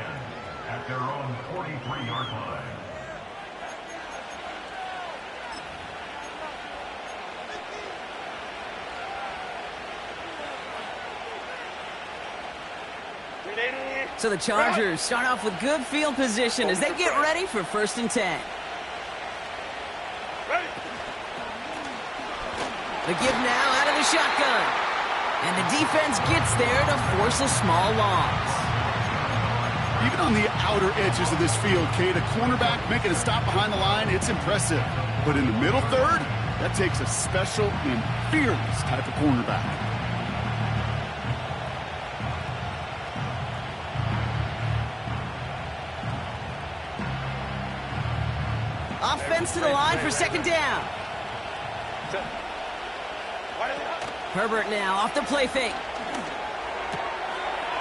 at their own 43-yard line. So the Chargers start off with good field position as they get ready for 1st and 10. The give now out of the shotgun. And the defense gets there to force a small loss. Even on the outer edges of this field, Kate, a cornerback making a stop behind the line, it's impressive. But in the middle third, that takes a special and fearless type of cornerback. Offense to the line for 2nd down. Herbert now off the play fake.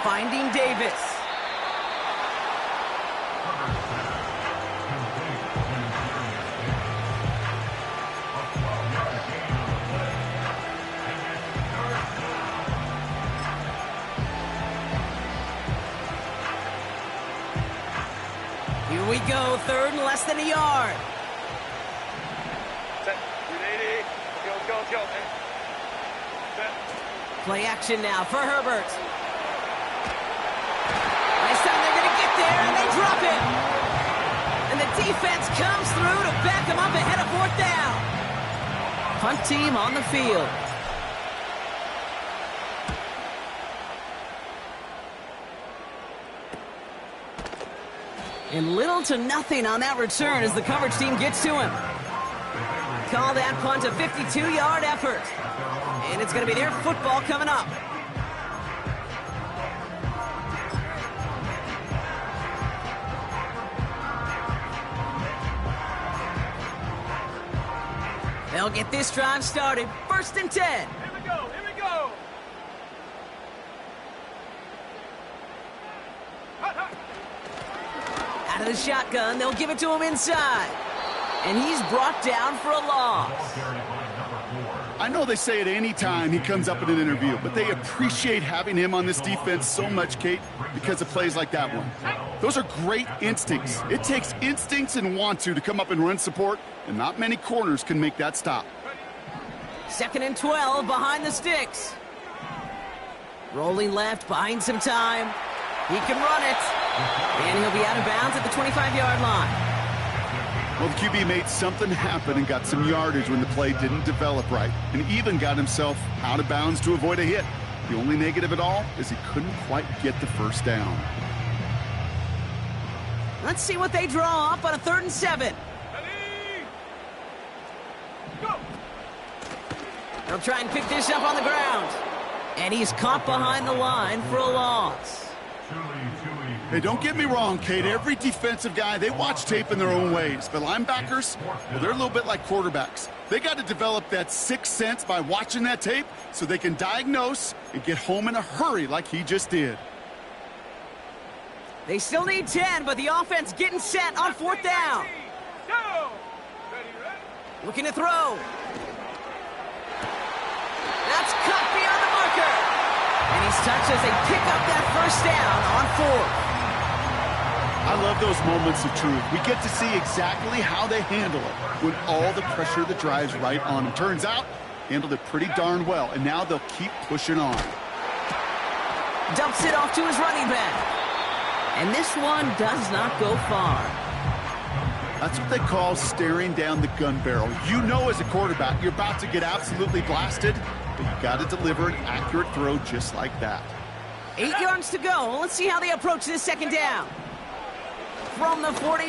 Finding Davis. Here we go, 3rd and less than a yard. Play action now for Herbert. This time they're going to get there, and they drop it. And the defense comes through to back them up ahead of 4th down. Punt team on the field. And little to nothing on that return as the coverage team gets to him. Call that punt a 52-yard effort. And it's going to be their football coming up. They'll get this drive started. 1st and 10. Here we go, here we go. Hut, hut. Out of the shotgun, they'll give it to him inside. And he's brought down for a loss. I know they say it any time he comes up in an interview, but they appreciate having him on this defense so much, Kate, because of plays like that one. Those are great instincts. It takes instincts and want to come up and run support, and not many corners can make that stop. 2nd and 12 behind the sticks. Rolling left, buying some time. He can run it. And he'll be out of bounds at the 25-yard line. Well, the QB made something happen and got some yardage when the play didn't develop right, and even got himself out of bounds to avoid a hit. The only negative at all is he couldn't quite get the first down. Let's see what they draw up on a 3rd and 7. Ready? Go! They'll try and pick this up on the ground. And he's caught behind the line for a loss. Hey, don't get me wrong, Kate. Every defensive guy, they watch tape in their own ways. But linebackers, well, they're a little bit like quarterbacks. They got to develop that sixth sense by watching that tape so they can diagnose and get home in a hurry like he just did. They still need 10, but the offense getting set on 4th down. Go! Ready? Looking to throw. That's cut beyond the marker. And he's touched as they pick up that first down on 4th. I love those moments of truth. We get to see exactly how they handle it when all the pressure that drives right on them. Turns out, handled it pretty darn well, and now they'll keep pushing on. Dumps it off to his running back. And this one does not go far. That's what they call staring down the gun barrel. You know as a quarterback, you're about to get absolutely blasted, but you got to deliver an accurate throw just like that. 8 yards to go. Let's see how they approach this 2nd down. From the 48,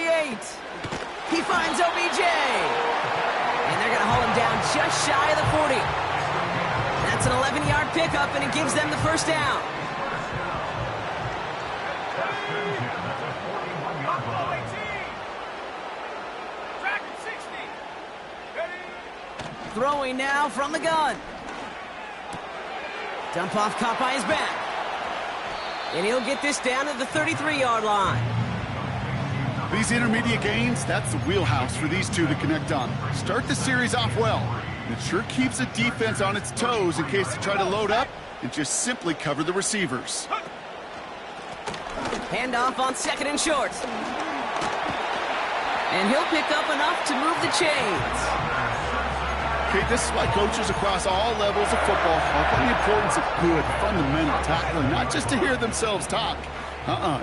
he finds OBJ. And they're going to haul him down just shy of the 40. That's an 11-yard pickup, and it gives them the first down. Throwing now from the gun. Dump off caught by his back. And he'll get this down to the 33-yard line. These intermediate gains, that's the wheelhouse for these two to connect on. Start the series off well. And it sure keeps the defense on its toes in case they try to load up and just simply cover the receivers. Handoff on 2nd and short. And he'll pick up enough to move the chains. Okay, this is why coaches across all levels of football harp on the importance of good, fundamental tackling, not just to hear themselves talk.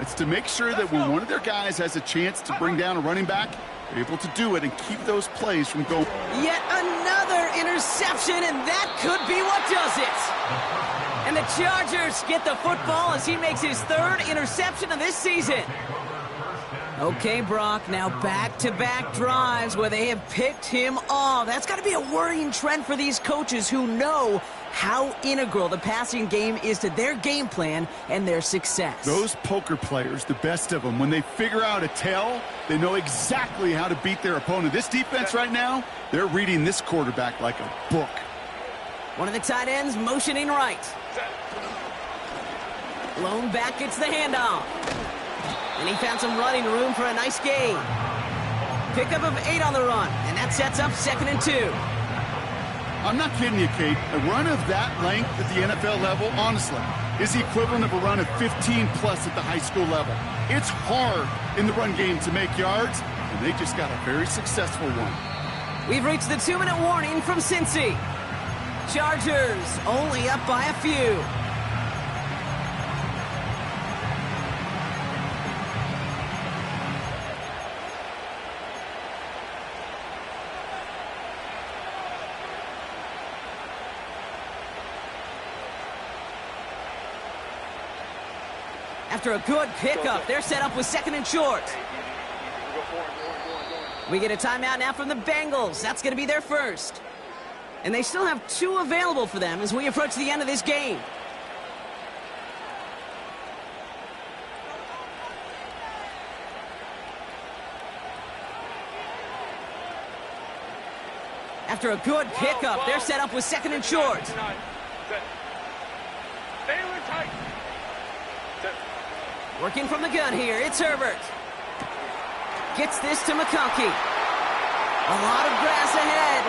It's to make sure that when one of their guys has a chance to bring down a running back, they're able to do it and keep those plays from going. Yet another interception, and that could be what does it. And the Chargers get the football as he makes his 3rd interception of this season. Okay, Brock, now back-to-back drives where they have picked him off. That's got to be a worrying trend for these coaches who know how integral the passing game is to their game plan and their success. Those poker players, the best of them, when they figure out a tell, they know exactly how to beat their opponent. This defense right now, they're reading this quarterback like a book. One of the tight ends motioning right. Lone back gets the handoff. And he found some running room for a nice gain. Pickup of 8 on the run, and that sets up 2nd and 2. I'm not kidding you, Kate. A run of that length at the NFL level, honestly, is the equivalent of a run of 15-plus at the high school level. It's hard in the run game to make yards, and they just got a very successful one. We've reached the 2-minute warning from Cincy. Chargers only up by a few. After a good pickup, they're set up with 2nd and short. We get a timeout now from the Bengals. That's going to be their first. And they still have 2 available for them as we approach the end of this game. After a good pickup, they're set up with 2nd and short. Working from the gun here, it's Herbert. Gets this to McConkey. A lot of grass ahead.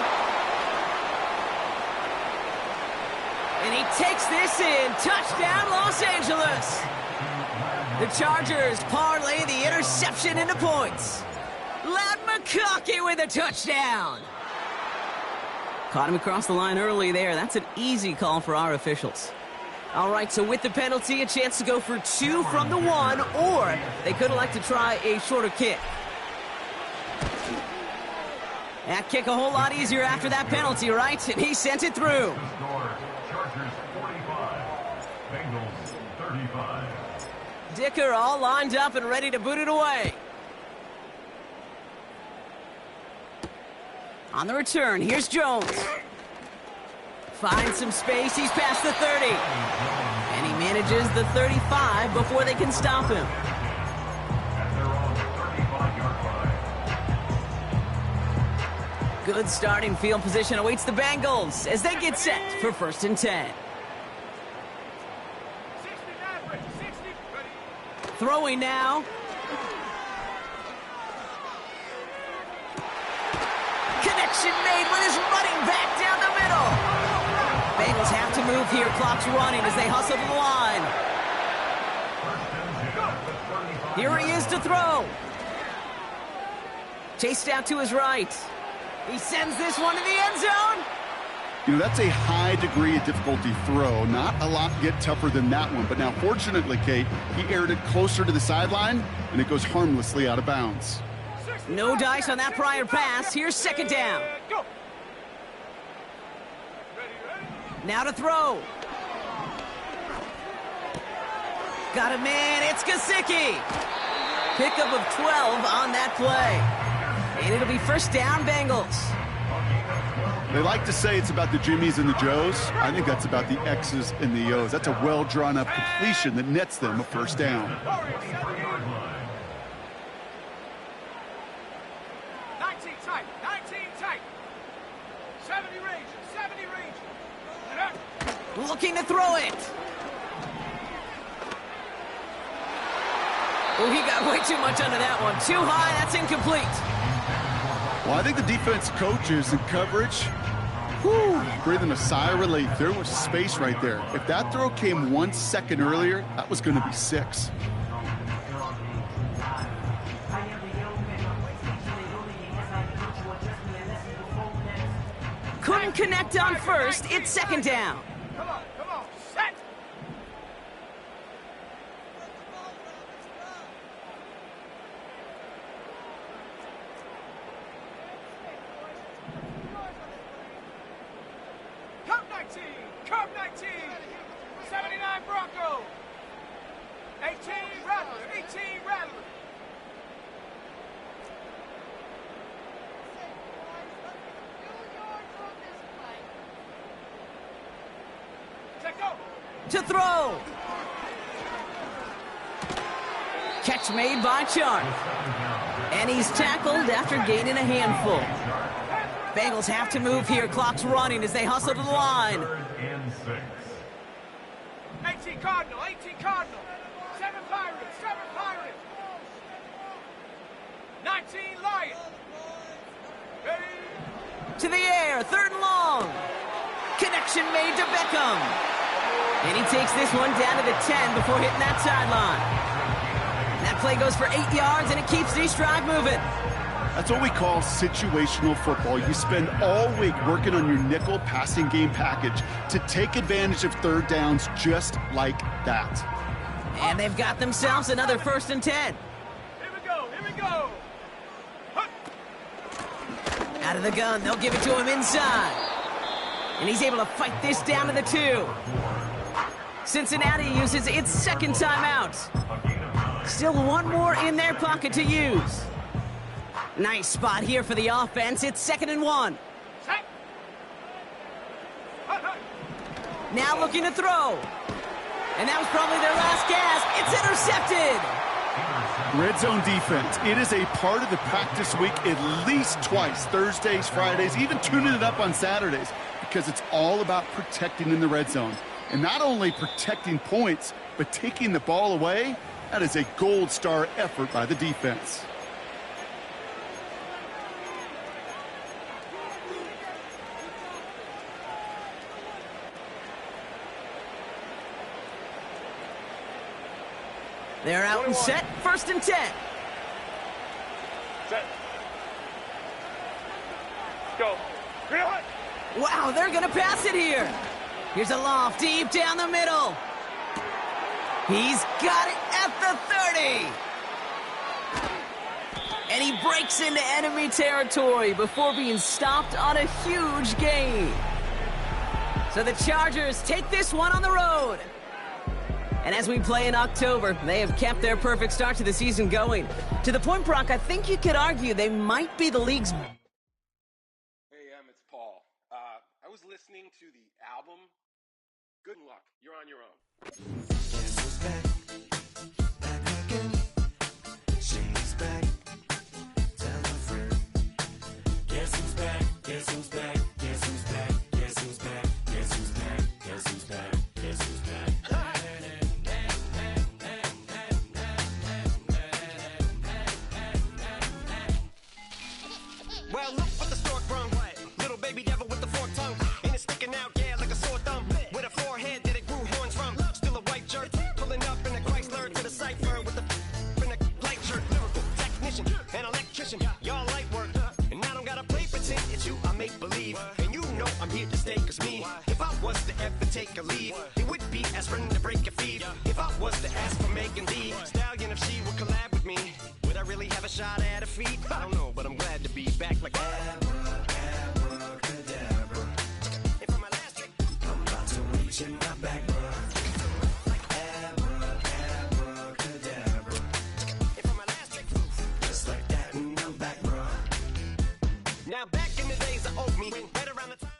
And he takes this in. Touchdown, Los Angeles. The Chargers parlay the interception into points. Loud McConkey with a touchdown. Caught him across the line early there. That's an easy call for our officials. All right, so with the penalty, a chance to go for 2 from the 1, or they could elect to try a shorter kick. That kick a whole lot easier after that penalty, right? And he sent it through. Score, Chargers 45, Bengals 35. Dicker all lined up and ready to boot it away. On the return, here's Jones. Finds some space, he's past the 30. And he manages the 35 before they can stop him. And they're on the 35-yard line. Good starting field position awaits the Bengals as they get set for 1st and 10. 60 Maverick, 60. Ready. Throwing now. Connection made with his running back down the middle. Bengals have to move here. Clock's running as they hustle to the line. Here he is to throw. Chased out to his right. He sends this one to the end zone. You know, that's a high degree of difficulty throw. Not a lot get tougher than that one. But now, fortunately, Kate, he aired it closer to the sideline, and it goes harmlessly out of bounds. No dice on that prior pass. Here's 2nd down. Go. Now to throw. Got a man. It's Gesicki. Pickup of 12 on that play. And it'll be 1st down, Bengals. They like to say it's about the Jimmies and the Joes. I think that's about the X's and the O's. That's a well-drawn-up completion that nets them a 1st down. 19 tight, 19 tight. 70 range, 70 range. Looking to throw it. Oh, he got way too much under that one. Too high, that's incomplete. Well, I think the defense coaches in coverage, breathing a sigh of relief. There was space right there. If that throw came 1 second earlier, that was going to be 6. Couldn't connect on 1st. It's 2nd down. Come on, set. Curve 19, curve 19. 79 Bronco. 18 Rattler, 18 Rattler. To throw. Catch made by Chark. And he's tackled after gaining a handful. Bengals have to move here. Clock's running as they hustle to the line. 3rd and 6. 18 Cardinal, 18 Cardinal. 7 Pirates, 7 Pirates. 19 Lion. Ready. To the air. 3rd and long. Connection made to Beckham. And he takes this one down to the 10 before hitting that sideline. That play goes for 8 yards, and it keeps the drive moving. That's what we call situational football. You spend all week working on your nickel passing game package to take advantage of 3rd downs just like that. And they've got themselves another 1st and 10. Here we go, here we go. Out of the gun, they'll give it to him inside. And he's able to fight this down to the 2. Cincinnati uses its 2nd timeout. Still one more in their pocket to use. Nice spot here for the offense. It's 2nd and 1. Set. Now looking to throw. And that was probably their last gasp. It's intercepted. Red zone defense. It is a part of the practice week at least twice. Thursdays, Fridays, even tuning it up on Saturdays. Because it's all about protecting in the red zone. And not only protecting points, but taking the ball away. That is a gold star effort by the defense. They're out and set. 1st and 10. Set. Go. Green hut. Wow, they're going to pass it here. Here's a loft deep down the middle. He's got it at the 30. And he breaks into enemy territory before being stopped on a huge gain. So the Chargers take this one on the road. And as we play in October, they have kept their perfect start to the season going. To the point, Brock, I think you could argue they might be the league's... Hey, it's Paul. I was listening to the album. Good luck. You're on your own. Guess who's back? Back again. She's back. Tell a friend. Guess who's back? Guess who's back? Guess who's back? Guess who's back? Guess who's back? Guess who's back? Guess who's back? Well, look what the stork brung. Little baby devil with the forked tongue. And it's sticking out, yeah, like a sore thumb. With a forehead that it grew horns from. Still a white jerk. Pulling up in a Chrysler to the cipher with the in a light shirt. Lyrical technician and electrician. Y'all light work. And I don't gotta play pretend. It's you I make believe. And you know I'm here to stay. Cause me, if I was to ever take a leave, it would be aspirin to break a feed. If I was to ask for Megan Thee Stallion, if she would collab with me, would I really have a shot at a feat? I don't know, but I'm glad to be back like abracadabra. And for my last trick, I'm about to reach in my back, bruh. Like abracadabra. And for my last trick, just like that, and I'm back, bruh. Now back in the days I owed me, right around the time.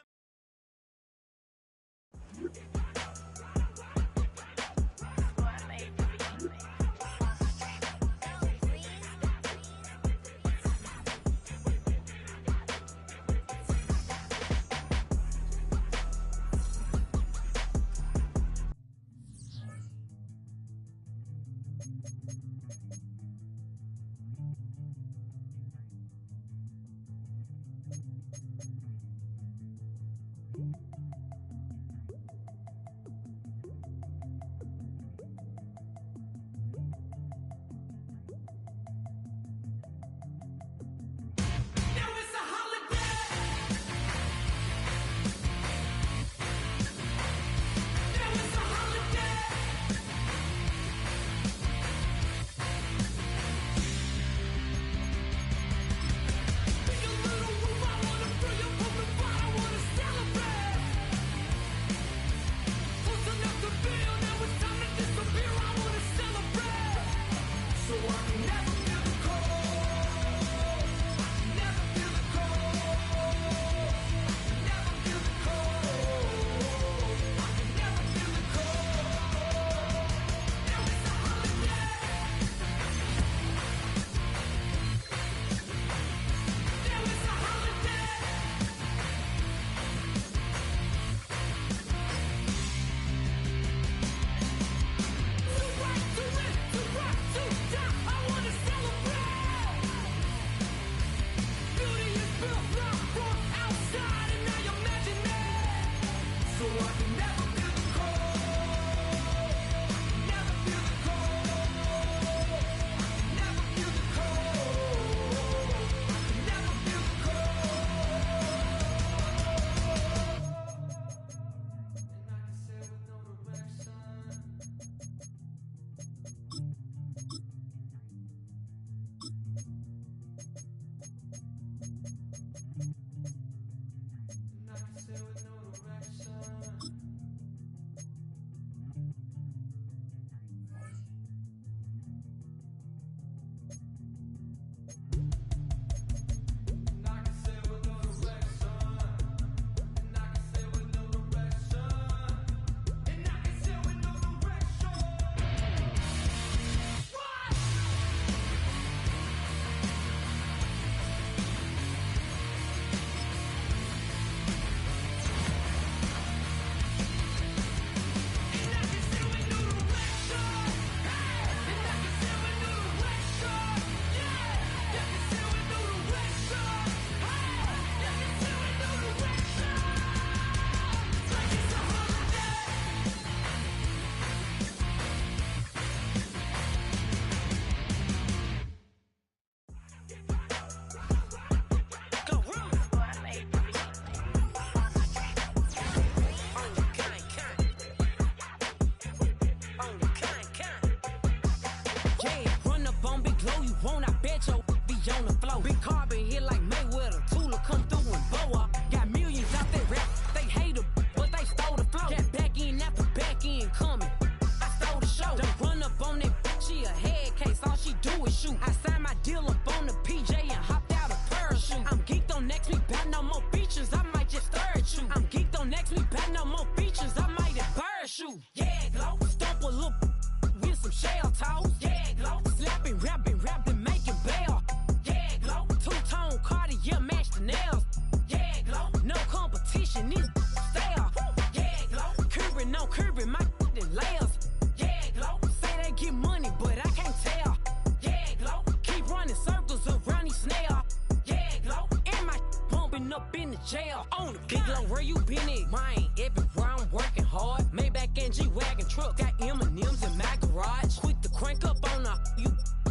jail on the big low, where you been at? Mine, everywhere I'm working hard. Maybach and G-Wagon truck, got M&M's in my garage. Quick to crank up on you.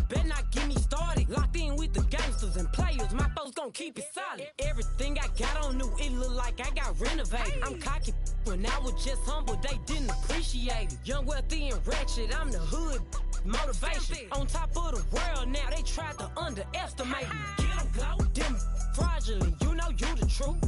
Better not get me started. Locked in with the gangsters and players. My folks gon' keep it solid. Everything I got on new, it look like I got renovated. I'm cocky when I was just humble, they didn't appreciate it. Young, wealthy, and wretched, I'm the hood motivation. On top of the world now, they tried to underestimate me. Get 'em, go. Them fraudulent, you know you the truth.